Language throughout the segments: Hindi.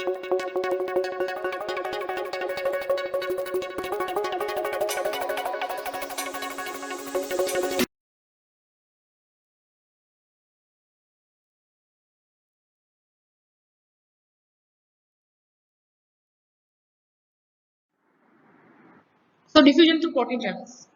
So diffusion through protein channels.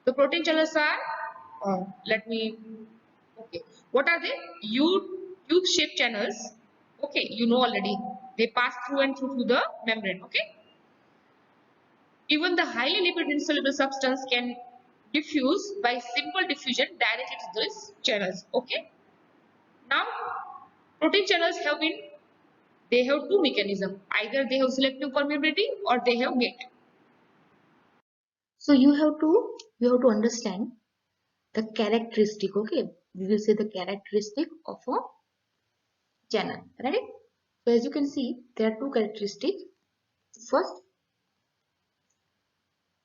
The protein channels are, let me, okay, what are they? Tube-shaped channels. Okay, you know already. They pass through and through to the membrane. Okay. Even the highly lipid insoluble substance can diffuse by simple diffusion directly to these channels. Okay. Now, protein channels they have two mechanisms. Either they have selective permeability or they have gate. So you have to understand the characteristic. Okay, we will say the characteristic of a channel. Right? So as you can see, there are two characteristics. First,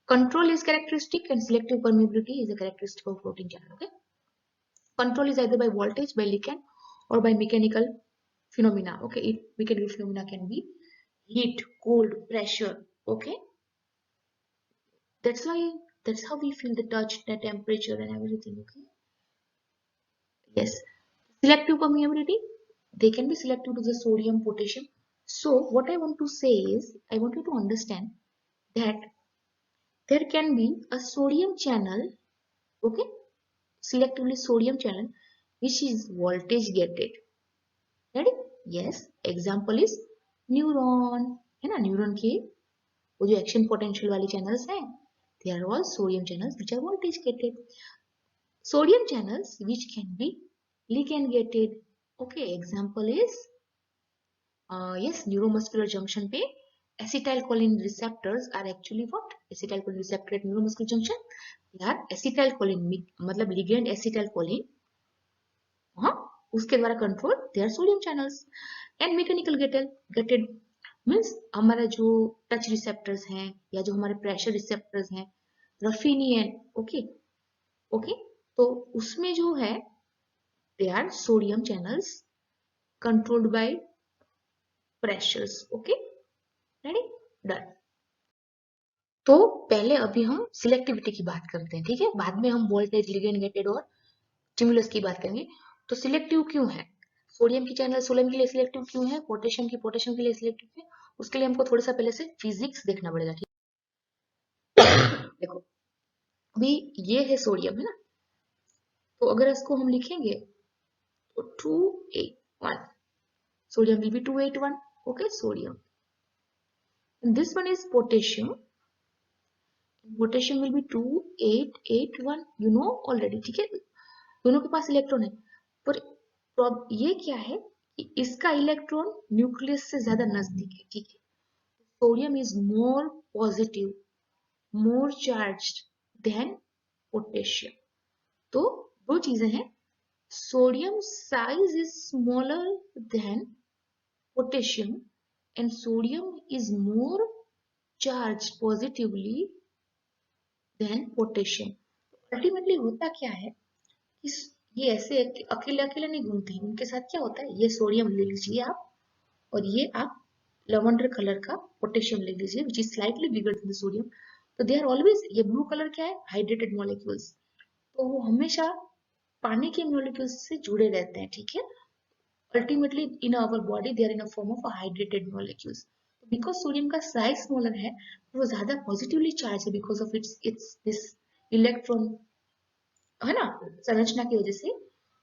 control is characteristic and selective permeability is a characteristic of protein channel. Okay. Control is either by voltage, by ligand, or by mechanical phenomena. Okay, mechanical phenomena can be heat, cold, pressure. Okay, that's how we feel the touch, the temperature, and everything. Okay, yes. Selective permeability, they can be selective to the sodium, potassium. So what I want to say is, I want you to understand that there can be a sodium channel. Okay, selectively sodium channel which is voltage gated. Ready? Yes. Example is neuron, है ना? न्यूरॉन के वो जो एक्शन पोटेंशियल वाली चैनल्स हैं, they are all sodium channels which are voltage gated. Sodium channels which can be ligand gated. Okay, example is yes, neuromuscular junction पे acetylcholine receptors are actually what? Acetylcholine receptor at neuromuscular junction, they are acetylcholine मतलब ligand acetylcholine, हाँ, उसके द्वारा control they are sodium channels. And mechanical gated means हमारा जो टच रिसेप्टर्स हैं या जो हमारे प्रेशर रिसेप्टर्स हैं, रफीनियन. ओके ओके, तो उसमें जो है they are sodium channels controlled by pressures. Okay, ready, done. तो पहले अभी हम सिलेक्टिविटी की बात करते हैं, ठीक है? बाद में हम वोल्टेज, लिगेंड गेटेड और स्टिमुलस की बात करेंगे. तो सिलेक्टिव क्यों है? सोडियम की चैनल सोडियम के लिए सिलेक्टिव क्यों है? पोटेशियम की पोटेशियम के लिए सिलेक्टिव है? उसके लिए हमको थोड़ा सा पहले से फिजिक्स देखना पड़ेगा. ठीक, देखो अभी ये है सोडियम, है ना? तो अगर इसको हम लिखेंगे तो 281, sodium will be 281. Okay, sodium. This one is potassium, potassium will be 2881. You know already, ठीक है? दोनों के पास इलेक्ट्रॉन है, पर ये क्या है कि इसका इलेक्ट्रॉन न्यूक्लियस से ज्यादा नजदीक है. ठीक है, sodium is more positive, more charged than potassium. तो दो चीजें हैं, sodium size is smaller than potassium and sodium is more charged positively than potassium. Ultimately होता क्या है, इस ये ऐसे अकेले अकेले नहीं घूमते हैं, उनके साथ क्या होता है, ये सोडियम ले लीजिए आप और ये आप लवेंडर कलर का पोटेशियम ले लीजिए which is slightly bigger than the sodium. तो दे आर ऑलवेज, ये ब्लू कलर क्या है, हाइड्रेटेड मॉलिक्यूल्स. तो वो हमेशा पानी के मॉलिक्यूल्स से जुड़े रहते हैं. ठीक है, ultimately in our body they are in a form of hydrated molecules. Because sodium का साइज स्मॉलर है, वो ज्यादा पॉजिटिवली चार्ज है because of its this electron, है ना, संरचना की वजह से.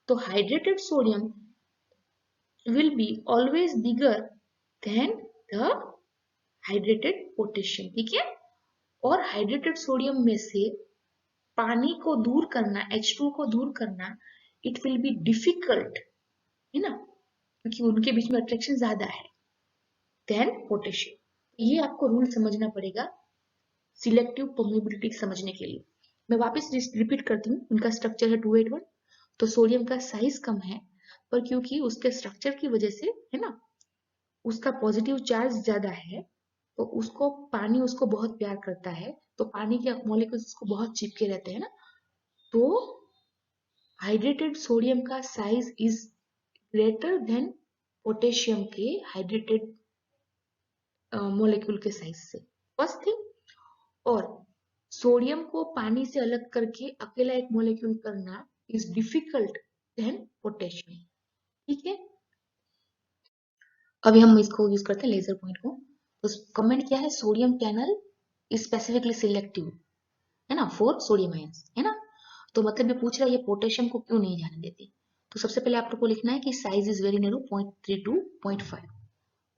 तो hydrated sodium will be always bigger than the hydrated potassium. ठीक है, और हाइड्रेटेड सोडियम में से पानी को दूर करना, H2 को दूर करना, इट विल बी डिफिकल्ट, है ना, क्योंकि उनके बीच में अट्रैक्शन ज्यादा है देन पोटेशियम. ये आपको रूल समझना पड़ेगा सिलेक्टिव परमेबिलिटी समझने के लिए. मैं वापस रिपीट करती हूँ, उनका स्ट्रक्चर है 281. तो सोडियम का साइज कम है, पर क्योंकि उसके स्ट्रक्चर की वजह से, है ना, उसका पॉजिटिव चार्ज ज्यादा है, तो उसको पानी उसको बहुत प्यार करता है, तो पानी के मॉलिक्यूल्स उसको बहुत चिपके रहते हैं ना. तो हाइड्रेटेड सोडियम का size is greater than potassium के हाइड्रेटेड मॉलिक्यूल के साइज से, फर्स्ट थिंग। और सोडियम को पानी से अलग करके अकेला एक मॉलिक्यूल करना इज डिफिकल्ट देन पोटेशियम, ठीक है। अभी हम इसको यूज करते हैं लेजर पॉइंट को। तो कमेंट क्या है, sodium channel is specifically selective, है ना, फॉर सोडियम आयंस, है ना। तो मतलब ये पूछ रहा है ये पोटेशियम को क्यों नहीं जाने देती। तो सबसे पहले आप लोग को लिखना है कि size is very narrow 0.32 0.5,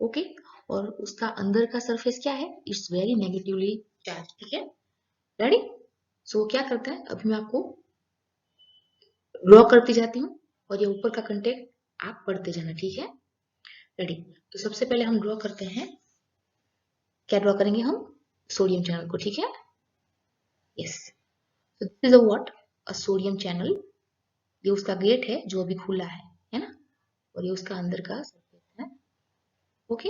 okay. और उसका अंदर का सरफेस क्या है, इट्स वेरी नेगेटिवली चार्ज, ठीक है। रेडी। सो क्या करता है, अभी मैं आपको ड्रॉ करती जाती हूँ और ये ऊपर का कंटेंट आप पढ़ते जाना, ठीक है। रेडी। तो सबसे पहले हम ड्रॉ करते हैं, क्या ड्रॉ करेंगे हम, सोडियम चैनल को, ठीक है। Yes, so this is a what, a sodium channel। ये उसका गेट है जो अभी खुला है ना। और ये उसका अंदर का सरफेस है, ओके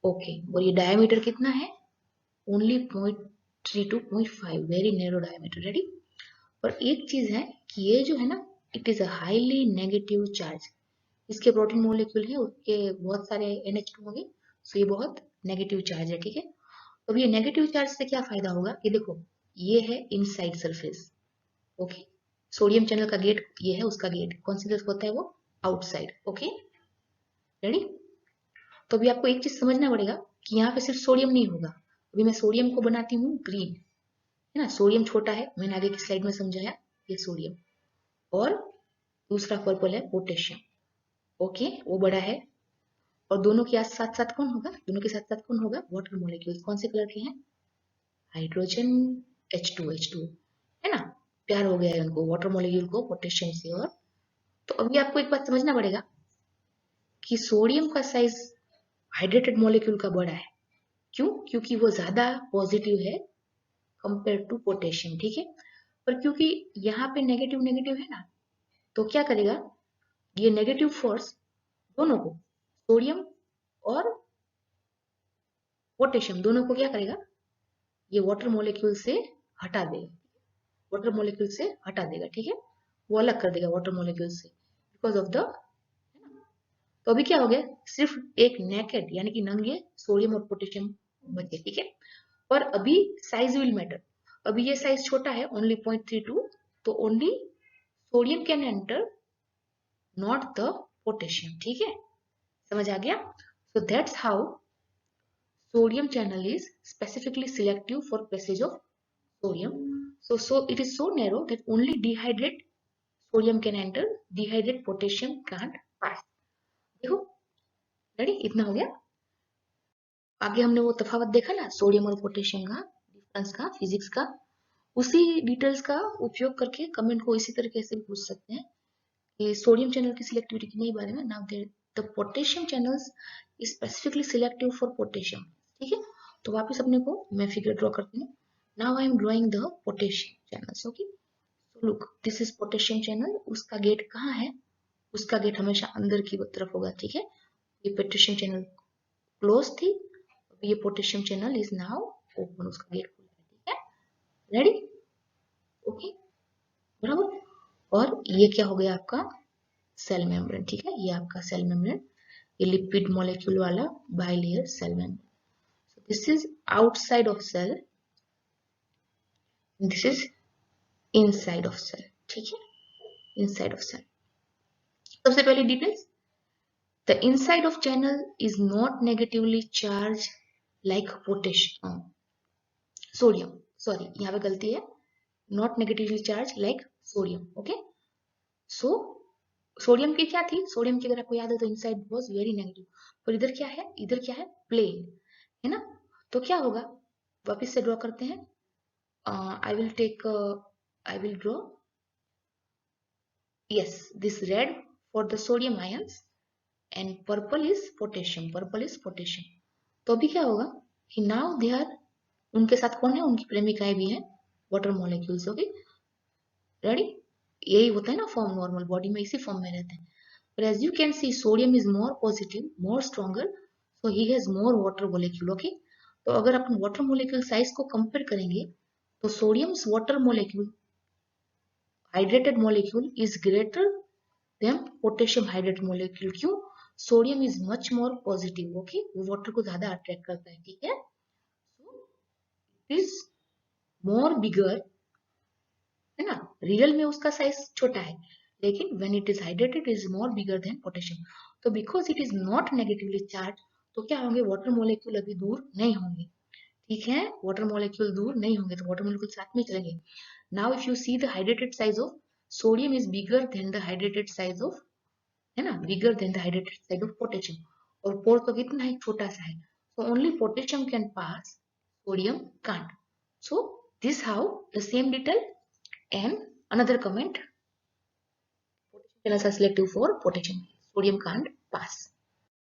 ओके। और ये डायमीटर कितना है, only 0.32 0.5, very narrow diameter, ready. और एक चीज है कि ये जो है ना, it is a highly negative charge. इसके प्रोटीन मोलिक्यूल है, उसके बहुत सारे NH2 होंगे, सो ये बहुत नेगेटिव चार्ज है, ठीक है। अब ये नेगेटिव चार्ज से क्या फायदा होगा, कि देखो ये है inside surface, okay. Sodium channel का गेट ये है, उसका गेट कौन सी तरफ होता है, वो आउटसाइड, ओके। रेडी। तो अभी आपको एक चीज समझना पड़ेगा कि यहाँ पे सिर्फ सोडियम नहीं होगा। अभी मैं सोडियम को बनाती हूँ ग्रीन, है ना, सोडियम छोटा है, मैंने आगे की स्लाइड में समझाया, ये सोडियम। और दूसरा पर्पल है पोटेशियम, ओके, वो बड़ा है। और दोनों के साथ साथ कौन होगा, दोनों के साथ साथ कौन होगा, वाटर मॉलिक्यूल्स, कौन से कलर के हैं, हाइड्रोजन, H2 है ना। प्यार हो गया है उनको, वाटर मॉलिक्यूल को पोटेशियम से। और तो अभी आपको एक बात समझना पड़ेगा कि सोडियम का साइज हाइड्रेटेड मॉलिक्यूल का बड़ा है, क्यों, क्योंकि वो ज्यादा पॉजिटिव है कंपेयर टू पोटेशियम, ठीक है। पर क्योंकि यहाँ पे नेगेटिव नेगेटिव है ना, तो क्या करेगा, ये नेगेटिव फोर्स दोनों को, सोडियम और पोटेशियम दोनों को क्या करेगा, ये वाटर मॉलिक्यूल से हटा देगा, वाटर मॉलिक्यूल से हटा देगा, ठीक है। वो अलग कर देगा वाटर मॉलिक्यूल से, बिकॉज ऑफ द। तो अभी क्या हो गया, सिर्फ एक नेकेड यानी कि नंगे सोडियम और पोटेशियम बचे, ठीक है। पर अभी साइज विल मैटर। अभी ये साइज छोटा है, ओनली 0.32, तो only sodium can enter, not the potassium, ठीक है। समझ आ गया। So that's how sodium channel is specifically selective for passage of sodium. So it is so narrow that only dehydrate sodium can enter, dehydrate potassium can't pass। देखो, रेडी, इतना हो गया। आगे हमने वो तफावत देखा ना सोडियम और पोटेशियम का, डिफरेंस का, फिजिक्स का, उसी डिटेल्स का उपयोग करके कमेंट को इसी तरीके से पूछ सकते हैं कि सोडियम चैनल की सिलेक्टिविटी के बारे में। Now the potassium channels is specifically selective for potassium, ठीक है। तो वापस अपने को मैं फिगर ड्रॉ करती हूँ। Now I am drawing the potassium channels, okay. So look, this is potassium channel, उसका गेट कहाँ है, उसका गेट हमेशा अंदर की तरफ होगा, ठीक है। ये पोटेशियम चैनल क्लोज थी, ये potassium channel is now open, उसका गेट खुला है, ठीक है। रेडी, ओके, बराबर। और ये क्या हो गया आपका सेल मेम्ब्रेन, ठीक है, ये आपका सेल मेम्ब्रेन, ये लिपिड मॉलिक्यूल वाला bilayer cell membrane. So this is outside of cell, this is inside of cell, ठीक है, inside of cell। सबसे पहले details, the inside of channel is not negatively charged like potassium, sodium, sorry यहाँ पे गलती है, not negatively charged like sodium, okay। so sodium की क्या थी, सोडियम की अगर आपको याद है तो इनसाइड वाज वेरी नेगेटिव, पर इधर क्या है, इधर क्या है, प्लेन, है ना। तो क्या होगा, वापस से ड्रॉ करते हैं। I will take, I will draw, yes, this red for the sodium ions and purple is potassium, purple is potassium। तो अभी क्या होगा कि now they are, उनके साथ कौन है, उनकी प्रेमिकाएं भी हैं, वाटर मॉलिक्यूल्स, ओके। रेडी, यही होता है ना फॉर्म, नॉर्मल बॉडी में इसी फॉर्म में रहते हैं। But as you can see, sodium is more positive, more stronger, so he has more water molecule, okay। तो अगर अपन वाटर मोलिक्यूल साइज को कंपेयर करेंगे तो sodium's water molecule, hydrated molecule is greater than potassium hydrated molecule, क्यों, sodium is much more positive, okay, वो वाटर को ज्यादा अट्रैक्ट करता है, ठीक है। सो इट इज मोर बिगर, है ना, रियल में उसका साइज छोटा है, लेकिन when it is hydrated is more bigger than potassium. तो because it is not negatively charge, तो क्या होंगे, वाटर मॉलिक्यूल अभी दूर नहीं होंगे, ठीक है, वाटर मॉलिक्यूल दूर नहीं होंगे, तो वाटर मॉलिक्यूल साथ में चलेंगे। Now if you see the hydrated size of sodium is bigger than the hydrated size of, है ना, bigger than the hydrated size of potassium, और पोर तो कितना है, छोटा सा है, so only potassium can pass, sodium can't. So this how the same detail. And another comment, potassium channels are selective for potassium, sodium can't pass.